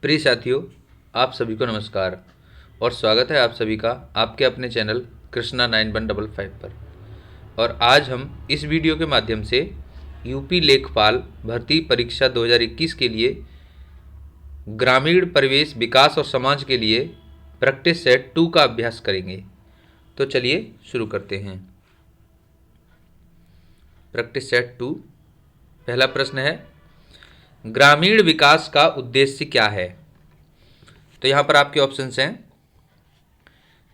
प्रिय साथियों, आप सभी को नमस्कार और स्वागत है आप सभी का आपके अपने चैनल कृष्णा 9155 पर। और आज हम इस वीडियो के माध्यम से यूपी लेखपाल भर्ती परीक्षा 2021 के लिए ग्रामीण परिवेश विकास और समाज के लिए प्रैक्टिस सेट 2 का अभ्यास करेंगे। तो चलिए शुरू करते हैं। प्रैक्टिस सेट 2, पहला प्रश्न है, ग्रामीण विकास का उद्देश्य क्या है? तो यहाँ पर आपके ऑप्शंस हैं,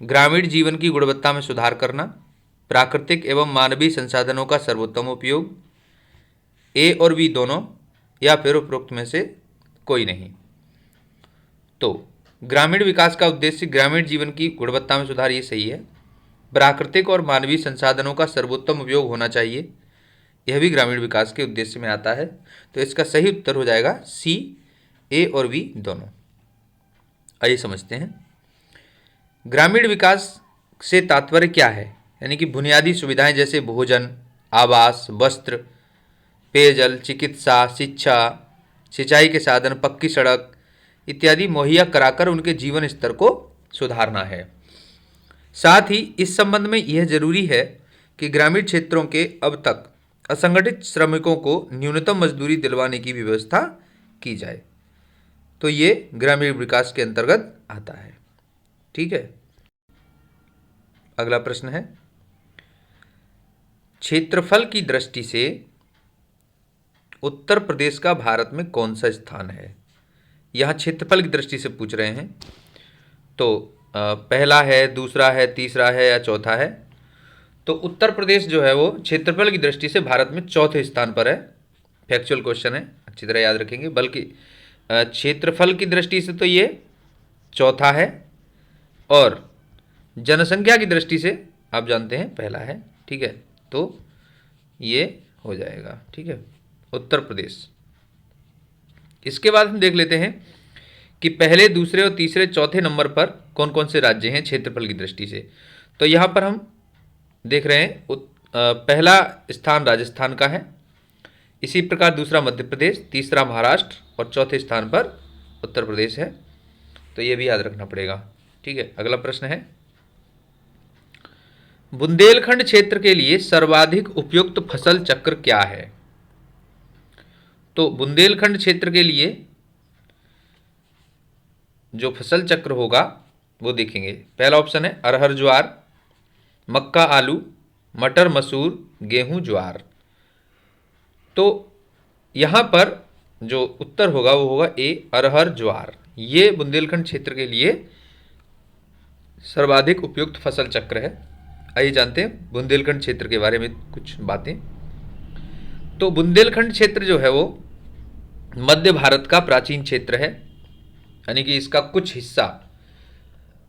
ग्रामीण जीवन की गुणवत्ता में सुधार करना, प्राकृतिक एवं मानवीय संसाधनों का सर्वोत्तम उपयोग, ए और बी दोनों, या फिर उपरोक्त में से कोई नहीं। तो ग्रामीण विकास का उद्देश्य ग्रामीण जीवन की गुणवत्ता में सुधार, ये सही है। प्राकृतिक और मानवीय संसाधनों का सर्वोत्तम उपयोग होना चाहिए, यह भी ग्रामीण विकास के उद्देश्य में आता है। तो इसका सही उत्तर हो जाएगा सी, ए और बी दोनों। आइए समझते हैं, ग्रामीण विकास से तात्पर्य क्या है। यानी कि बुनियादी सुविधाएं जैसे भोजन, आवास, वस्त्र, पेयजल, चिकित्सा, शिक्षा, सिंचाई के साधन, पक्की सड़क इत्यादि मुहैया कराकर उनके जीवन स्तर को सुधारना है। साथ ही इस संबंध में यह जरूरी है कि ग्रामीण क्षेत्रों के अब तक असंगठित श्रमिकों को न्यूनतम मजदूरी दिलवाने की व्यवस्था की जाए। तो ये ग्रामीण विकास के अंतर्गत आता है। ठीक है, अगला प्रश्न है, क्षेत्रफल की दृष्टि से उत्तर प्रदेश का भारत में कौन सा स्थान है? यहाँ क्षेत्रफल की दृष्टि से पूछ रहे हैं। तो पहला है, दूसरा है, तीसरा है या चौथा है? तो उत्तर प्रदेश जो है वो क्षेत्रफल की दृष्टि से भारत में चौथे स्थान पर है। फैक्चुअल क्वेश्चन है, अच्छी तरह याद रखेंगे। बल्कि क्षेत्रफल की दृष्टि से तो ये चौथा है, और जनसंख्या की दृष्टि से आप जानते हैं पहला है। ठीक है, तो ये हो जाएगा। ठीक है, उत्तर प्रदेश। इसके बाद हम देख लेते हैं कि पहले, दूसरे और तीसरे, चौथे नंबर पर कौन कौन से राज्य हैं क्षेत्रफल की दृष्टि से। तो यहाँ पर हम देख रहे हैं पहला स्थान राजस्थान का है, इसी प्रकार दूसरा मध्य प्रदेश, तीसरा महाराष्ट्र और चौथे स्थान पर उत्तर प्रदेश है। तो ये भी याद रखना पड़ेगा। ठीक है, अगला प्रश्न है, बुंदेलखंड क्षेत्र के लिए सर्वाधिक उपयुक्त फसल चक्र क्या है? तो बुंदेलखंड क्षेत्र के लिए जो फसल चक्र होगा वो देखेंगे। पहला ऑप्शन है अरहर ज्वार, मक्का आलू, मटर मसूर, गेहूं ज्वार। तो यहाँ पर जो उत्तर होगा वो होगा ए, अरहर ज्वार। ये बुंदेलखंड क्षेत्र के लिए सर्वाधिक उपयुक्त फसल चक्र है। आइए जानते हैं बुंदेलखंड क्षेत्र के बारे में कुछ बातें। तो बुंदेलखंड क्षेत्र जो है वो मध्य भारत का प्राचीन क्षेत्र है। यानी कि इसका कुछ हिस्सा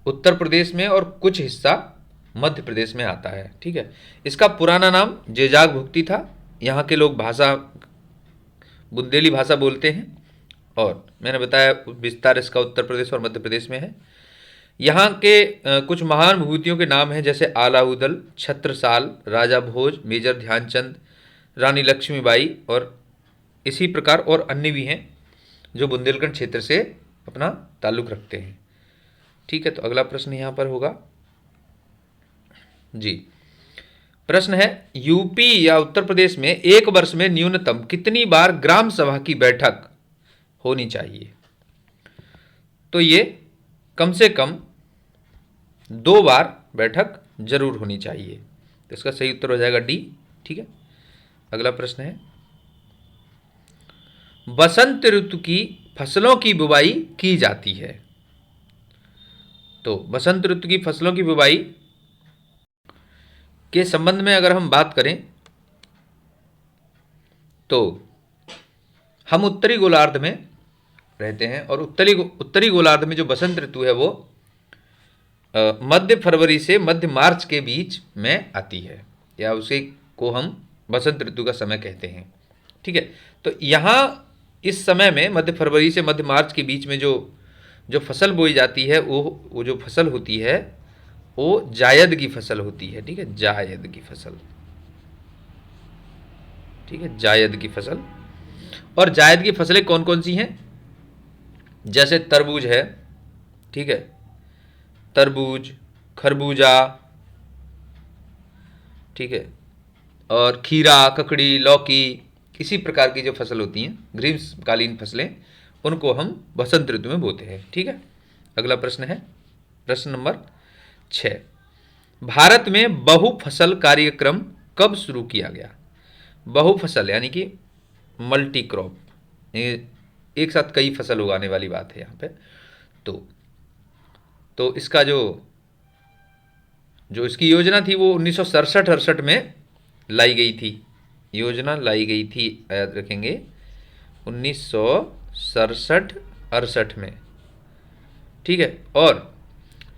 उत्तर प्रदेश में और कुछ हिस्सा मध्य प्रदेश में आता है। ठीक है, इसका पुराना नाम जेजाग भुक्ती था। यहाँ के लोग भाषा बुंदेली भाषा बोलते हैं, और मैंने बताया विस्तार इसका उत्तर प्रदेश और मध्य प्रदेश में है। यहाँ के कुछ महान विभूतियों के नाम हैं, जैसे आलाउदल, छत्रसाल, राजा भोज, मेजर ध्यानचंद, रानी लक्ष्मीबाई, और इसी प्रकार और अन्य भी हैं जो बुंदेलखंड क्षेत्र से अपना ताल्लुक रखते हैं। ठीक है, तो अगला प्रश्न यहाँ पर होगा जी। प्रश्न है, यूपी या उत्तर प्रदेश में एक वर्ष में न्यूनतम कितनी बार ग्राम सभा की बैठक होनी चाहिए? तो ये कम से कम 2 बार बैठक जरूर होनी चाहिए। तो इसका सही उत्तर हो जाएगा डी। ठीक है, अगला प्रश्न है, बसंत ऋतु की फसलों की बुवाई की जाती है। तो बसंत ऋतु की फसलों की बुवाई के संबंध में अगर हम बात करें तो हम उत्तरी गोलार्ध में रहते हैं, और उत्तरी गोलार्ध में जो बसंत ऋतु है वो मध्य फरवरी से मध्य मार्च के बीच में आती है, या उसे को हम बसंत ऋतु का समय कहते हैं। ठीक है, तो यहाँ इस समय में मध्य फरवरी से मध्य मार्च के बीच में जो फसल बोई जाती है वो जो फसल होती है वो जायद की फसल होती है। ठीक है, जायद की फसल। ठीक है, जायद की फसल। और जायद की फसलें कौन कौन सी हैं? जैसे तरबूज है, ठीक है, तरबूज, खरबूजा, ठीक है, और खीरा, ककड़ी, लौकी, इसी प्रकार की जो फसल होती हैं ग्रीष्मकालीन फसलें, उनको हम बसंत ऋतु में बोते हैं। ठीक है, अगला प्रश्न है प्रश्न नंबर 6। भारत में बहुफसल कार्यक्रम कब शुरू किया गया? बहुफसल यानी कि मल्टी क्रॉप, एक साथ कई फसल उगाने वाली बात है यहाँ पे। तो इसका जो इसकी योजना थी वो 1967-68 में लाई गई थी, योजना लाई गई थी, याद रखेंगे 1967-68 में। ठीक है, और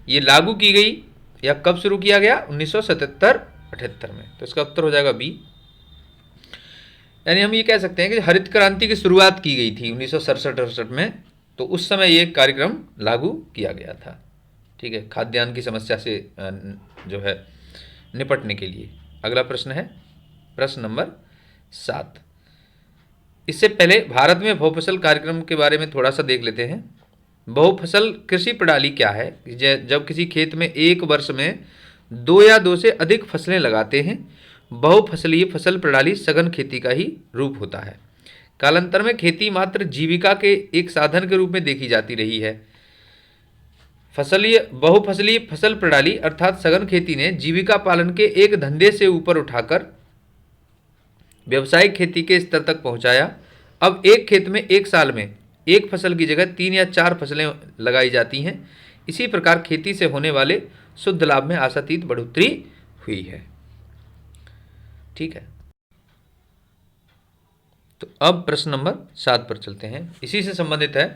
ये लागू की गई या कब शुरू किया गया? 1977-78 में। तो इसका उत्तर हो जाएगा बी। यानी हम ये कह सकते हैं कि हरित क्रांति की शुरुआत की गई थी 1967-68 में, तो उस समय ये कार्यक्रम लागू किया गया था। ठीक है, खाद्यान्न की समस्या से जो है निपटने के लिए। अगला प्रश्न है प्रश्न नंबर 7। इससे पहले भारत में बहुफसल कार्यक्रम के बारे में थोड़ा सा देख लेते हैं। बहुफसल कृषि प्रणाली क्या है? जब किसी खेत में एक वर्ष में 2 या 2 से अधिक फसलें लगाते हैं। बहुफसलीय फसल प्रणाली सघन खेती का ही रूप होता है। कालांतर में खेती मात्र जीविका के एक साधन के रूप में देखी जाती रही है। बहुफसलीय फसल प्रणाली अर्थात सघन खेती ने जीविका पालन के एक धंधे से ऊपर उठाकर व्यावसायिक खेती के स्तर तक पहुंचाया। अब एक खेत में एक साल में एक फसल की जगह 3 या 4 फसलें लगाई जाती हैं। इसी प्रकार खेती से होने वाले शुद्ध लाभ में आशातीत बढ़ोतरी हुई है। ठीक है, तो अब प्रश्न नंबर 7 पर चलते हैं, इसी से संबंधित है।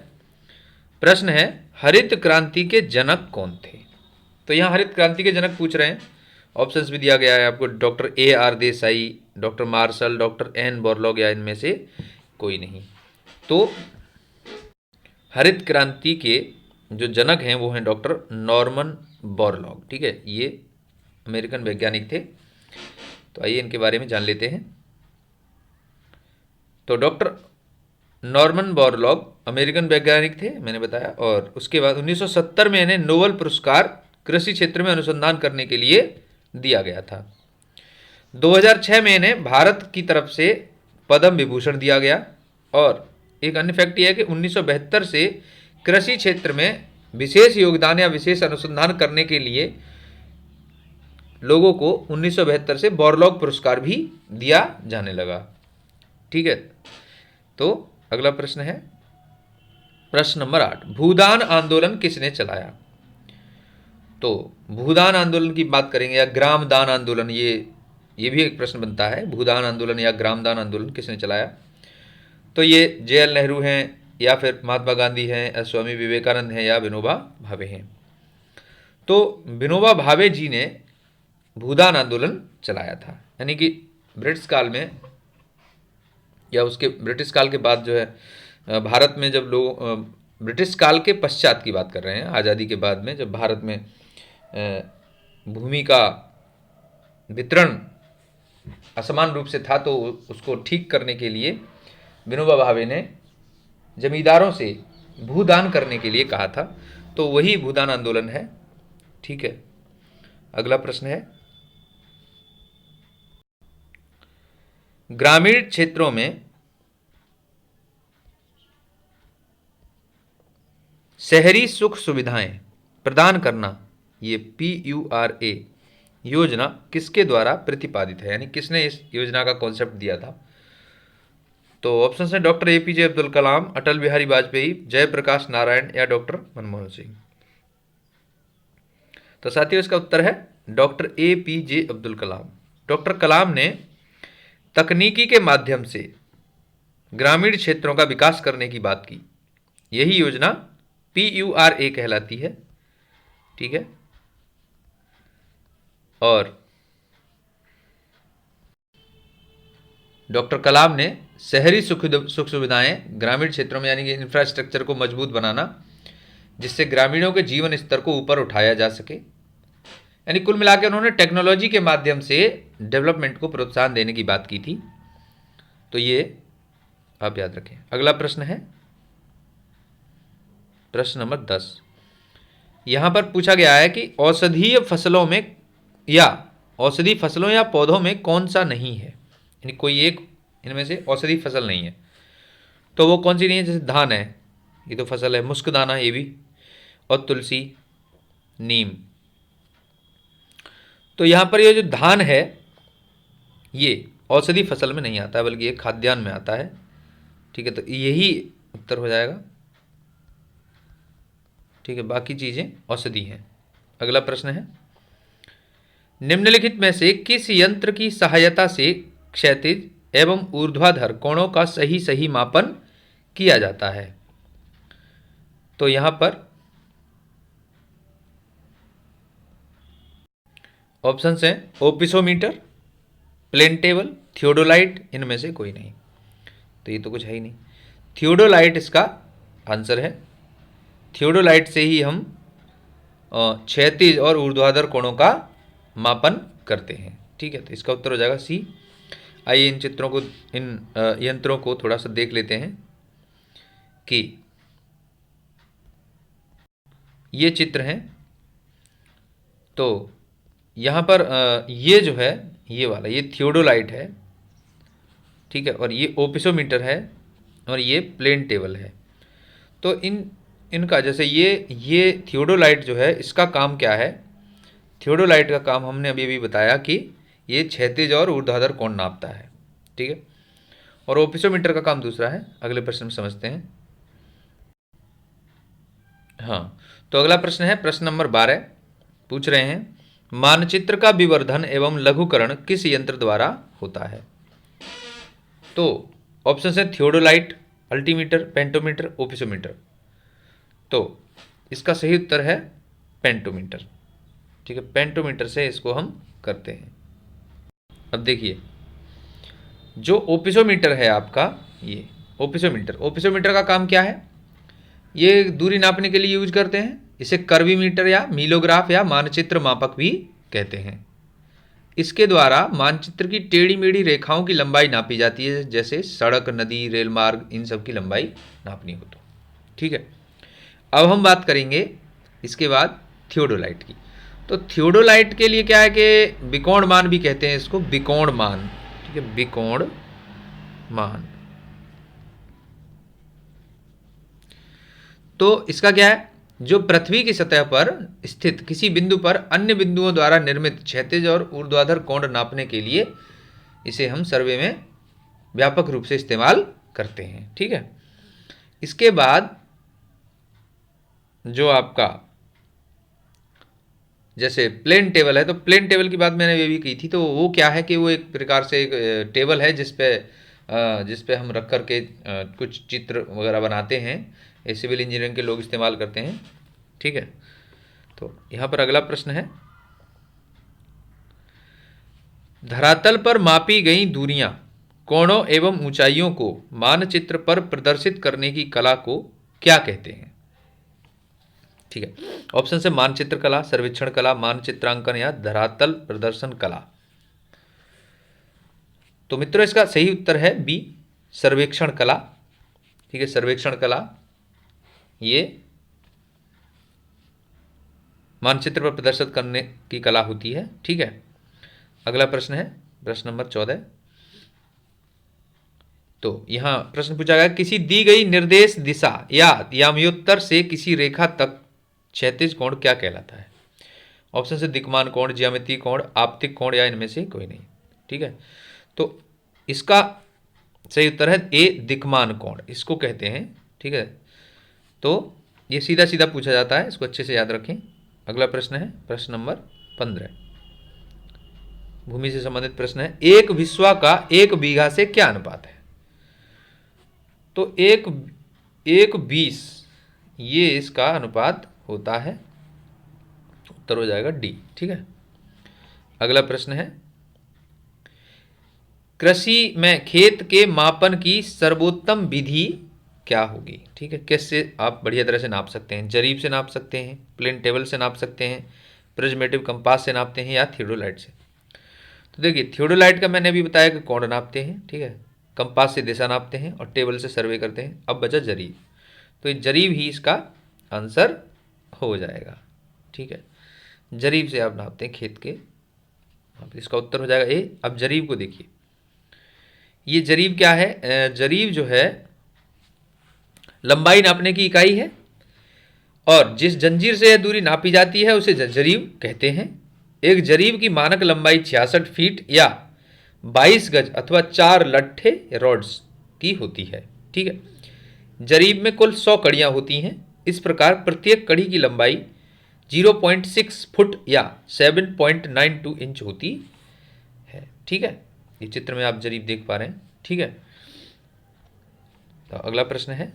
प्रश्न है हरित क्रांति के जनक कौन थे? तो यहाँ हरित क्रांति के जनक पूछ रहे हैं, ऑप्शंस भी दिया गया है आपको, doctor A.R. Desai, doctor Marshall, doctor N. Borlaug, या इनमें से कोई नहीं। तो हरित क्रांति के जो जनक हैं वो हैं डॉक्टर नॉर्मन बोरलॉग। ठीक है, ये अमेरिकन वैज्ञानिक थे। तो आइए इनके बारे में जान लेते हैं। तो डॉक्टर नॉर्मन बोरलॉग अमेरिकन वैज्ञानिक थे, मैंने बताया, और उसके बाद 1970 में इन्हें नोबेल पुरस्कार कृषि क्षेत्र में अनुसंधान करने के लिए दिया गया था। 2006 में इन्हें भारत की तरफ से पद्म विभूषण दिया गया। और एक अन्य फैक्ट यह है कि 1972 से कृषि क्षेत्र में विशेष योगदान या विशेष अनुसंधान करने के लिए लोगों को 1972 से बोरलॉग पुरस्कार भी दिया जाने लगा। ठीक है, तो अगला प्रश्न है प्रश्न नंबर 8। भूदान आंदोलन किसने चलाया? तो भूदान आंदोलन की बात करेंगे या ग्रामदान आंदोलन, ये भी एक प्रश्न बनता है। भूदान आंदोलन या ग्रामदान आंदोलन किसने चलाया? तो ये JL नेहरू हैं, या फिर महात्मा गांधी हैं, या स्वामी विवेकानंद हैं, या विनोबा भावे हैं। तो विनोबा भावे जी ने भूदान आंदोलन चलाया था। यानी कि ब्रिटिश काल में या उसके ब्रिटिश काल के बाद जो है भारत में जब लोग, ब्रिटिश काल के पश्चात की बात कर रहे हैं, आज़ादी के बाद में जब भारत में भूमि का वितरण असमान रूप से था, तो उसको ठीक करने के लिए विनोबा भावे ने जमींदारों से भूदान करने के लिए कहा था। तो वही भूदान आंदोलन है। ठीक है, अगला प्रश्न है ग्रामीण क्षेत्रों में शहरी सुख सुविधाएं प्रदान करना, ये PURA योजना किसके द्वारा प्रतिपादित है? यानी किसने इस योजना का कॉन्सेप्ट दिया था? तो ऑप्शन है डॉक्टर APJ अब्दुल कलाम, अटल बिहारी वाजपेयी, जयप्रकाश नारायण, या डॉक्टर मनमोहन सिंह। तो साथियों इसका उत्तर है doctor APJ Abdul Kalam. Doctor कलाम ने तकनीकी के माध्यम से ग्रामीण क्षेत्रों का विकास करने की बात की। यही योजना PURA कहलाती है। ठीक है, और डॉक्टर कलाम ने शहरी सुख सुविधाएं ग्रामीण क्षेत्रों में, यानी कि इंफ्रास्ट्रक्चर को मजबूत बनाना, जिससे ग्रामीणों के जीवन स्तर को ऊपर उठाया जा सके। यानी कुल मिलाकर उन्होंने टेक्नोलॉजी के माध्यम से डेवलपमेंट को प्रोत्साहन देने की बात की थी। तो ये आप याद रखें। अगला प्रश्न है प्रश्न नंबर 10, यहाँ पर पूछा गया है कि औषधीय फसलों में या औषधि फसलों या पौधों में कौन सा नहीं है, यानी कोई एक इनमें से औषधि फसल नहीं है, तो वो कौन सी नहीं है। जैसे धान है, ये तो फसल है, मुस्कदाना ये भी, और तुलसी, नीम। तो यहाँ पर ये जो धान है ये औषधि फसल में नहीं आता है, बल्कि ये खाद्यान्न में आता है। ठीक है, तो यही उत्तर हो जाएगा। ठीक है, बाकी चीज़ें औषधि हैं। अगला प्रश्न है, निम्नलिखित में से किस यंत्र की सहायता से क्षैतिज एवं ऊर्ध्वाधर कोणों का सही सही मापन किया जाता है। तो यहां पर ऑप्शंस हैं ओपिसोमीटर, प्लेन टेबल, थियोडोलाइट, इनमें से कोई नहीं। तो ये तो कुछ है ही नहीं। थियोडोलाइट इसका आंसर है। थियोडोलाइट से ही हम क्षैतिज और ऊर्ध्वाधर कोणों का मापन करते हैं। ठीक है, तो इसका उत्तर हो जाएगा सी। आइए इन चित्रों को, इन यंत्रों को थोड़ा सा देख लेते हैं कि ये चित्र हैं। तो यहाँ पर ये जो है, ये वाला, ये थियोडोलाइट है। ठीक है, और ये ओपिसोमीटर है, और ये प्लेन टेबल है। तो इनका जैसे ये थियोडोलाइट जो है, इसका काम क्या है। थियोडोलाइट का काम हमने अभी अभी बताया कि ये क्षैतिज और ऊर्ध्वाधर कोण नापता है। ठीक है, और ओपिसोमीटर का काम दूसरा है। अगले प्रश्न में समझते हैं। हाँ, तो अगला प्रश्न है प्रश्न नंबर 12। पूछ रहे हैं, मानचित्र का विवर्धन एवं लघुकरण किस यंत्र द्वारा होता है। तो ऑप्शन है थियोडोलाइट, अल्टीमीटर, पेंटोमीटर, ओपिसोमीटर। तो इसका सही उत्तर है पेंटोमीटर। ठीक है, पेंटोमीटर से इसको हम करते हैं। अब देखिए, जो ओपिसोमीटर है आपका, ये ओपिसोमीटर का काम क्या है। ये दूरी नापने के लिए यूज करते हैं। इसे कर्वीमीटर या मीलोग्राफ या मानचित्र मापक भी कहते हैं। इसके द्वारा मानचित्र की टेढ़ी मेढ़ी रेखाओं की लंबाई नापी जाती है, जैसे सड़क, नदी, रेल मार्ग, इन सब की लंबाई नापनी हो तो। ठीक है, अब हम बात करेंगे इसके बाद थियोडोलाइट की। तो थियोडोलाइट के लिए क्या है कि विकोण मान भी कहते हैं इसको, विकोण मान। ठीक है, विकोण मान। तो इसका क्या है, जो पृथ्वी की सतह पर स्थित किसी बिंदु पर अन्य बिंदुओं द्वारा निर्मित क्षैतिज और ऊर्ध्वाधर कोण नापने के लिए इसे हम सर्वे में व्यापक रूप से इस्तेमाल करते हैं। ठीक है, इसके बाद जो आपका जैसे प्लेन टेबल है, तो प्लेन टेबल की बात मैंने ये भी की थी। तो वो क्या है कि वो एक प्रकार से एक टेबल है जिस पे हम रख कर के कुछ चित्र वगैरह बनाते हैं। ये सिविल इंजीनियरिंग के लोग इस्तेमाल करते हैं। ठीक है, तो यहाँ पर अगला प्रश्न है, धरातल पर मापी गई दूरियां, कोणों एवं ऊंचाइयों को मानचित्र पर प्रदर्शित करने की कला को क्या कहते हैं। ठीक है, ऑप्शन से मानचित्र कला, सर्वेक्षण कला, मानचित्रांकन या धरातल प्रदर्शन कला। तो मित्रों इसका सही उत्तर है बी, सर्वेक्षण कला। ठीक है, सर्वेक्षण कला ये मानचित्र पर प्रदर्शित करने की कला होती है। ठीक है, अगला प्रश्न है प्रश्न नंबर 14। तो यहां प्रश्न पूछा गया, किसी दी गई निर्देश दिशा या याम्योत्तर से किसी रेखा तक क्षैतिज कोण क्या कहलाता है। ऑप्शन से दिक्मान कोण, ज्यामितीय कोण, आपतिक कोण या इनमें से कोई नहीं। ठीक है, तो इसका सही उत्तर है ए, दिक्मान कोण, इसको कहते हैं। ठीक है, तो ये सीधा सीधा पूछा जाता है, इसको अच्छे से याद रखें। अगला प्रश्न है प्रश्न नंबर 15। भूमि से संबंधित प्रश्न है, एक विश्वा का 1 बीघा से क्या अनुपात है। तो 1:20 ये इसका अनुपात होता है। उत्तर हो जाएगा डी। ठीक है, अगला प्रश्न है, कृषि में खेत के मापन की सर्वोत्तम विधि क्या होगी। ठीक है, कैसे आप बढ़िया तरह से नाप सकते हैं। जरीब से नाप सकते हैं, प्लेन टेबल से नाप सकते हैं, प्रिज्मेटिव कंपास से नापते हैं, या थियोडोलाइट से। तो देखिए, थियोडोलाइट का मैंने अभी बताया कि कोण नापते हैं। ठीक है, कंपास से दिशा नापते हैं और टेबल से सर्वे करते हैं। अब बचा जरीब, तो ये जरीब ही इसका आंसर हो जाएगा। ठीक है, जरीब से आप नापते हैं खेत के, इसका उत्तर हो जाएगा ए। अब जरीब को देखिए, ये जरीब क्या है? जरीब जो है लंबाई नापने की इकाई है, और जिस जंजीर से यह दूरी नापी जाती है उसे जरीब कहते हैं। एक जरीब की मानक लंबाई 66 फीट या 22 गज अथवा 4 लट्ठे रॉड्स की होती है। ठीक है, जरीब में कुल 100 कड़ियां होती हैं। इस प्रकार प्रत्येक कड़ी की लंबाई 0.6 फुट या 7.92 इंच होती है। ठीक है, ये चित्र में आप जरीब देख पा रहे हैं। ठीक है, तो अगला प्रश्न है,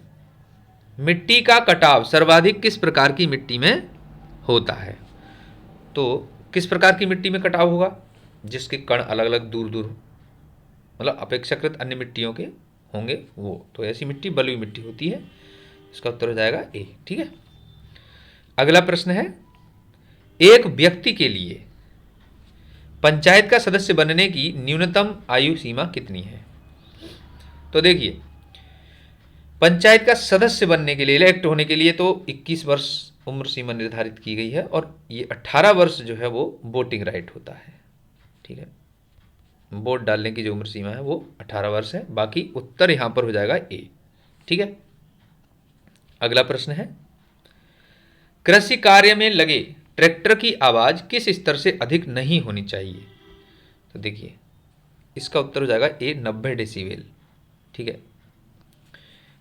मिट्टी का कटाव सर्वाधिक किस प्रकार की मिट्टी में होता है? तो किस प्रकार की मिट्टी में कटाव होगा? जिसके कण अलग अलग दूर दूर, मतलब अपेक्षाकृत अन्य मिट्टियों के होंगे वो, तो ऐसी मिट्टी बलुई मिट्टी होती है। इसका उत्तर हो जाएगा ए। ठीक है, अगला प्रश्न है, एक व्यक्ति के लिए पंचायत का सदस्य बनने की न्यूनतम आयु सीमा कितनी है? तो देखिए, पंचायत का सदस्य बनने के लिए, इलेक्ट होने के लिए तो 21 वर्ष उम्र सीमा निर्धारित की गई है, और ये 18 वर्ष जो है वो वोटिंग राइट होता है। ठीक है, वोट डालने की जो उम्र सीमा है वो 18 वर्ष है। बाकी उत्तर यहां पर हो जाएगा ए। ठीक है, अगला प्रश्न है, कृषि कार्य में लगे ट्रैक्टर की आवाज किस स्तर से अधिक नहीं होनी चाहिए? तो देखिए, इसका उत्तर हो जाएगा ए, 90 डेसिबल। ठीक है,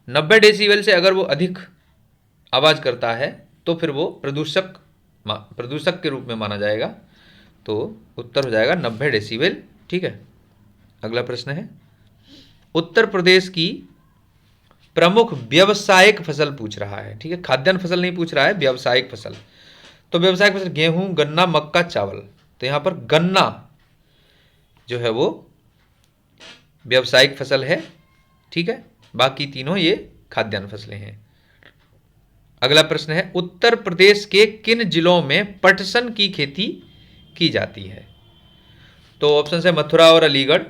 90 डेसिबल से अगर वो अधिक आवाज करता है तो फिर वो प्रदूषक के रूप में माना जाएगा। तो उत्तर हो जाएगा 90 डेसिबल। ठीक है, अगला प्रश्न है, उत्तर प्रदेश की प्रमुख व्यावसायिक फसल पूछ रहा है। ठीक है, खाद्यान्न फसल नहीं पूछ रहा है, व्यावसायिक फसल। तो व्यावसायिक फसल गेहूं, गन्ना, मक्का, चावल। तो यहां पर गन्ना जो है वो व्यावसायिक फसल है। ठीक है, बाकी तीनों ये खाद्यान्न फसलें हैं। अगला प्रश्न है, उत्तर प्रदेश के किन जिलों में पटसन की खेती की जाती है? तो ऑप्शन है मथुरा और अलीगढ़,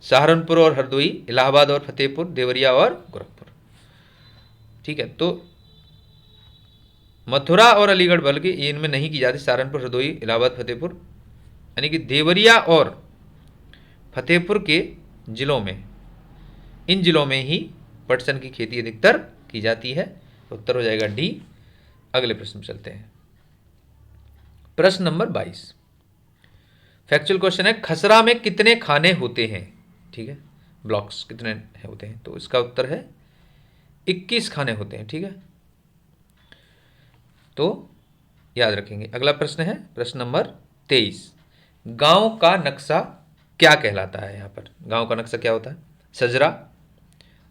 सहारनपुर और हरदोई, इलाहाबाद और फतेहपुर, देवरिया और गोरखपुर। ठीक है, तो मथुरा और अलीगढ़ बल्कि इनमें नहीं की जाती, सहारनपुर, हरदोई, इलाहाबाद, फतेहपुर, यानी कि देवरिया और फतेहपुर के जिलों में, इन जिलों में ही पटसन की खेती अधिकतर की जाती है। उत्तर हो जाएगा डी। अगले प्रश्न में चलते हैं, प्रश्न नंबर 22, फैक्चुअल क्वेश्चन है, खसरा में कितने खाने होते हैं? ठीक है, ब्लॉक्स कितने होते हैं? तो इसका उत्तर है 21 खाने होते हैं। ठीक है, तो याद रखेंगे। अगला प्रश्न है प्रश्न नंबर 23, गांव का नक्शा क्या कहलाता है? यहां पर गांव का नक्शा क्या होता है? सजरा,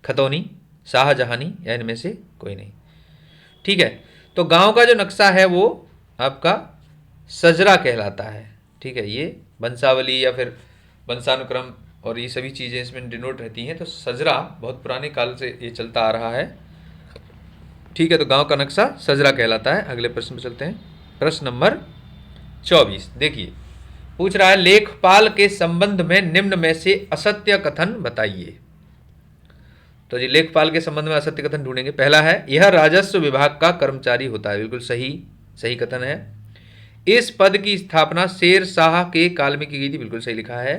खतौनी, शाहजहानी या इनमें से कोई नहीं। ठीक है, तो गांव का जो नक्शा है वो आपका सजरा कहलाता है। ठीक है, ये वंशावली या फिर वंशानुक्रम और ये सभी चीज़ें इसमें डिनोट रहती हैं, तो सजरा बहुत पुराने काल से ये चलता आ रहा है। ठीक है, तो गांव का नक्शा सजरा कहलाता है। अगले प्रश्न पर चलते हैं, प्रश्न नंबर 24। देखिए, पूछ रहा है, लेखपाल के संबंध में निम्न में से असत्य कथन बताइए। तो जी लेखपाल के संबंध में असत्य कथन ढूंढेंगे। पहला है, यह राजस्व विभाग का कर्मचारी होता है। बिल्कुल सही कथन है। इस पद की स्थापना शेर शाह के काल में की गई थी। बिल्कुल सही लिखा है।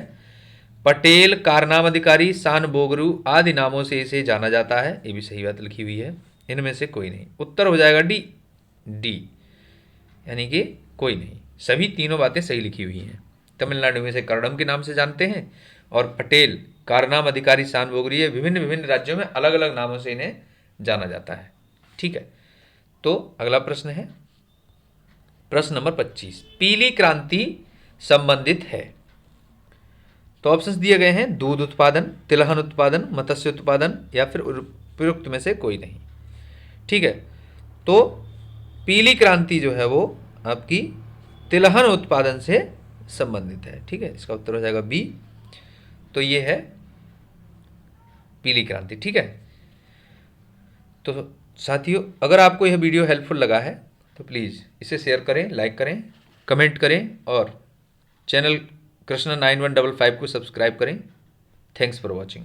पटेल, कारनाम अधिकारी, शान बोगरू आदि नामों से इसे जाना जाता है। ये भी सही बात लिखी हुई है। इनमें से कोई नहीं। उत्तर हो जाएगा डी, यानी कि कोई नहीं। सभी तीनों बातें सही लिखी हुई हैं। तमिलनाडु में से कर्णम के नाम से जानते हैं, और पटेल, कारनाम अधिकारी, शान बोगरी, ये विभिन्न विभिन्न राज्यों में अलग अलग नामों से इन्हें जाना जाता है। ठीक है, तो अगला प्रश्न है प्रश्न नंबर 25, पीली क्रांति संबंधित है। तो ऑप्शंस दिए गए हैं, दूध उत्पादन, तिलहन उत्पादन, मत्स्य उत्पादन या फिर उपयुक्त में से कोई नहीं। ठीक है, तो पीली क्रांति जो है वो आपकी तिलहन उत्पादन से संबंधित है। ठीक है, इसका उत्तर हो जाएगा बी। तो ये है पीली क्रांति। ठीक है, तो साथियों, अगर आपको यह वीडियो हेल्पफुल लगा है तो प्लीज़ इसे शेयर करें, लाइक करें, कमेंट करें और चैनल कृष्णा 9155 को सब्सक्राइब करें। Thanks for watching.